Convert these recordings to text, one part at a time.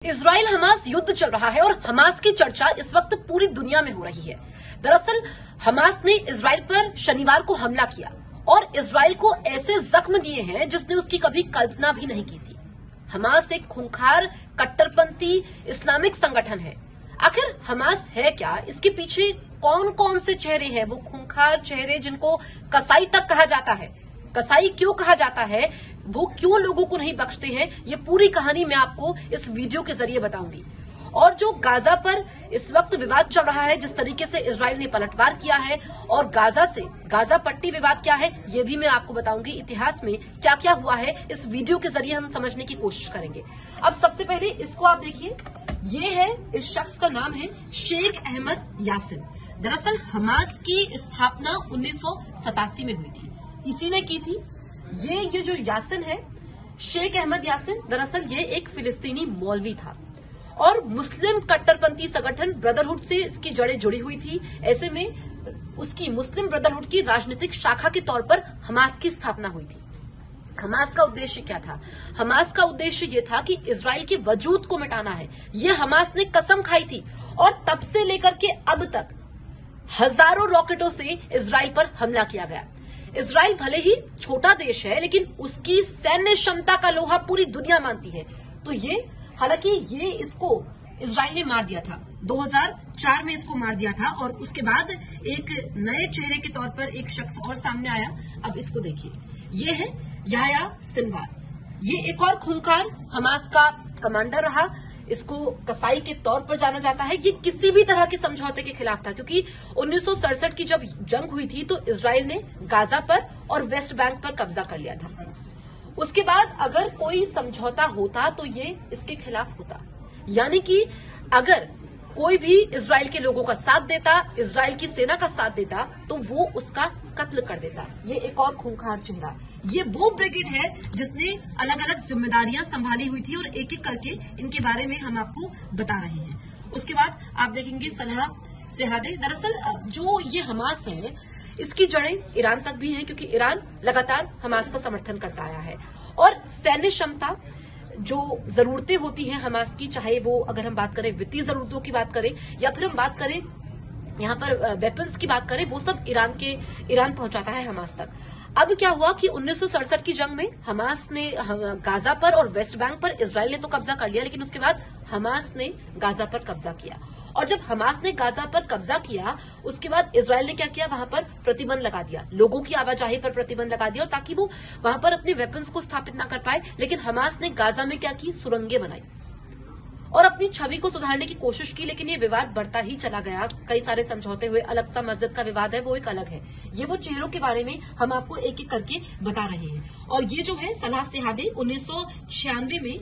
Israel Hamas युद्ध चल रहा है और हमास की चर्चा इस वक्त पूरी दुनिया में हो रही है। दरअसल हमास ने इजराइल पर शनिवार को हमला किया और इजराइल को ऐसे जख्म दिए हैं जिसने उसकी कभी कल्पना भी नहीं की थी। हमास एक खूंखार कट्टरपंथी इस्लामिक संगठन है। आखिर हमास है क्या, इसके पीछे कौन कौन से चेहरे हैं, वो खूंखार चेहरे जिनको कसाई तक कहा जाता है। कसाई क्यों कहा जाता है, वो क्यों लोगों को नहीं बख्शते हैं, ये पूरी कहानी मैं आपको इस वीडियो के जरिए बताऊंगी। और जो गाजा पर इस वक्त विवाद चल रहा है, जिस तरीके से इजराइल ने पलटवार किया है और गाजा से गाजा पट्टी विवाद क्या है, ये भी मैं आपको बताऊंगी। इतिहास में क्या क्या हुआ है, इस वीडियो के जरिए हम समझने की कोशिश करेंगे। अब सबसे पहले इसको आप देखिए, ये है, इस शख्स का नाम है शेख अहमद यासिन। दरअसल हमास की स्थापना 1987 में हुई थी, इसी ने की थी। ये जो यासिन है, शेख अहमद यासिन, दरअसल ये एक फिलिस्तीनी मौलवी था और मुस्लिम कट्टरपंथी संगठन ब्रदरहुड से इसकी जड़ें जुड़ी हुई थी। ऐसे में उसकी मुस्लिम ब्रदरहुड की राजनीतिक शाखा के तौर पर हमास की स्थापना हुई थी। हमास का उद्देश्य क्या था? हमास का उद्देश्य ये था कि इजराइल के वजूद को मिटाना है। ये हमास ने कसम खाई थी और तब से लेकर के अब तक हजारों रॉकेटों से इजराइल पर हमला किया गया। इजराइल भले ही छोटा देश है, लेकिन उसकी सैन्य क्षमता का लोहा पूरी दुनिया मानती है। तो हालांकि इसको इजराइल ने मार दिया था, 2004 में इसको मार दिया था और उसके बाद एक नए चेहरे के तौर पर एक शख्स और सामने आया। अब इसको देखिए, ये है याह्या सिनवार। ये एक और खूंखार हमास का कमांडर रहा। इसको कसाई के तौर पर जाना जाता है। ये किसी भी तरह के समझौते के खिलाफ था, क्योंकि 1967 की जब जंग हुई थी तो इजराइल ने गाजा पर और वेस्ट बैंक पर कब्जा कर लिया था। उसके बाद अगर कोई समझौता होता तो ये इसके खिलाफ होता, यानी कि अगर कोई भी इजराइल के लोगों का साथ देता, इजराइल की सेना का साथ देता, तो वो उसका कत्ल कर देता। ये एक और खूंखार चेहरा। ये वो ब्रिगेड है जिसने अलग अलग जिम्मेदारियां संभाली हुई थी और एक एक करके इनके बारे में हम आपको बता रहे हैं। उसके बाद आप देखेंगे सलाह सेहादे। दरअसल जो ये हमास है, इसकी जड़ें ईरान तक भी हैं, क्योंकि ईरान लगातार हमास का समर्थन करता आया है। और सैन्य क्षमता, जो जरूरतें होती हैं हमास की, चाहे वो अगर हम बात करें वित्तीय जरूरतों की बात करें या फिर हम बात करें यहाँ पर वेपन्स की बात करें, वो सब ईरान पहुंचाता है हमास तक। अब क्या हुआ कि 1967 की जंग में हमास ने गाजा पर और वेस्ट बैंक पर, इजराइल ने तो कब्जा कर लिया, लेकिन उसके बाद हमास ने गाजा पर कब्जा किया। और जब हमास ने गाजा पर कब्जा किया, उसके बाद इजराइल ने क्या किया, वहां पर प्रतिबंध लगा दिया, लोगों की आवाजाही पर प्रतिबंध लगा दिया, और ताकि वो वहां पर अपने वेपन्स को स्थापित ना कर पाए। लेकिन हमास ने गाजा में क्या की, सुरंगें बनाई और अपनी छवि को सुधारने की कोशिश की। लेकिन ये विवाद बढ़ता ही चला गया, कई सारे समझौते हुए। अलग सा मस्जिद का विवाद है, वो एक अलग है। ये वो चेहरों के बारे में हम आपको एक एक करके बता रहे हैं। और ये जो है सलाह सेहादे, 1996 में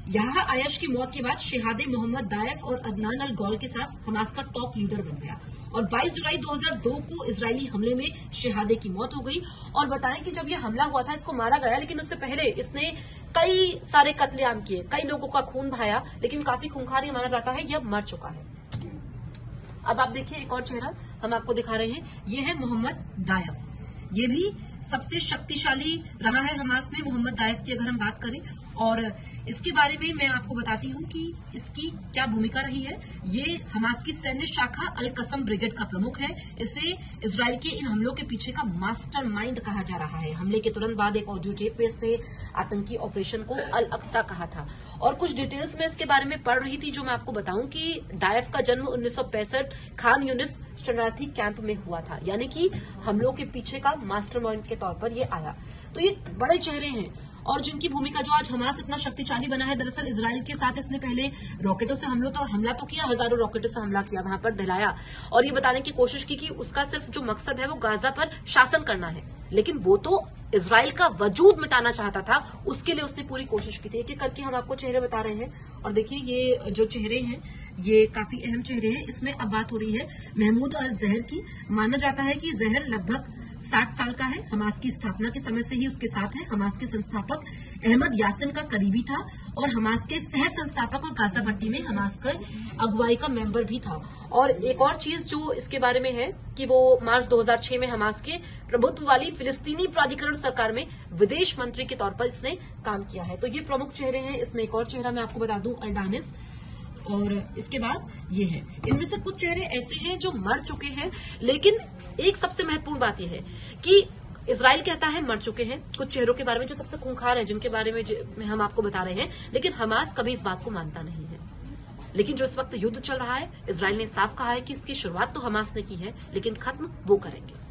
याह्या आयश की मौत के बाद शेहादे मोहम्मद दायफ और अदनान अल गौल के साथ हमास का टॉप लीडर बन गया। और 22 जुलाई 2002 को इजरायली हमले में शेहादे की मौत हो गई। और बताएं कि जब ये हमला हुआ था, इसको मारा गया, लेकिन उससे पहले इसने कई सारे कत्लेआम किए, कई लोगों का खून बहाया, लेकिन काफी खूंखार ये माना जाता है, यह मर चुका है। अब आप देखिए, एक और चेहरा हम आपको दिखा रहे हैं, ये है मोहम्मद दायफ। ये भी सबसे शक्तिशाली रहा है हमास में, मोहम्मद दायफ की अगर हम बात करें। और इसके बारे में मैं आपको बताती हूँ कि इसकी क्या भूमिका रही है। ये हमास की सैन्य शाखा अल कसम ब्रिगेड का प्रमुख है। इसे इजराइल के इन हमलों के पीछे का मास्टरमाइंड कहा जा रहा है। हमले के तुरंत बाद एक ऑडियो टेप में इसने आतंकी ऑपरेशन को अल अक्सा कहा था। और कुछ डिटेल्स में इसके बारे में पढ़ रही थी, जो मैं आपको बताऊं कि डायफ का जन्म 1965 खान यूनिस शरणार्थी कैंप में हुआ था, यानी कि हमलों के पीछे का मास्टरमाइंड के तौर पर ये आया। तो ये बड़े चेहरे हैं और जिनकी भूमिका, जो आज हमास इतना शक्तिशाली बना है। दरअसल इजराइल के साथ इसने पहले रॉकेटों से हमला तो किया, हजारों रॉकेटों से हमला किया, वहां पर दिलाया और ये बताने की कोशिश की कि उसका सिर्फ जो मकसद है वो गाजा पर शासन करना है। लेकिन वो तो इजराइल का वजूद मिटाना चाहता था, उसके लिए उसने पूरी कोशिश की थी। एक एक करके हम आपको चेहरे बता रहे हैं। और देखिए, ये जो चेहरे हैं, ये काफी अहम चेहरे हैं। इसमें अब बात हो रही है महमूद अल जहर की। माना जाता है कि जहर लगभग 60 साल का है, हमास की स्थापना के समय से ही उसके साथ है। हमास के संस्थापक अहमद यासिन का करीबी था और हमास के सह संस्थापक और गाजा भट्टी में हमास का अगुवाई का मेंबर भी था। और एक और चीज जो इसके बारे में है कि वो मार्च 2006 में हमास के प्रभुत्व वाली फिलिस्तीनी प्राधिकरण सरकार में विदेश मंत्री के तौर पर इसने काम किया है। तो ये प्रमुख चेहरे हैं। इसमें एक और चेहरा मैं आपको बता दूं, अल्डानिस, और इसके बाद ये है। इनमें से कुछ चेहरे ऐसे हैं जो मर चुके हैं, लेकिन एक सबसे महत्वपूर्ण बात यह है कि इजराइल कहता है मर चुके हैं कुछ चेहरों के बारे में जो सबसे खूंखार हैं, जिनके बारे में हम आपको बता रहे हैं, लेकिन हमास कभी इस बात को मानता नहीं है। लेकिन जो इस वक्त युद्ध चल रहा है, इजराइल ने साफ कहा है कि इसकी शुरुआत तो हमास ने की है, लेकिन खत्म वो करेंगे।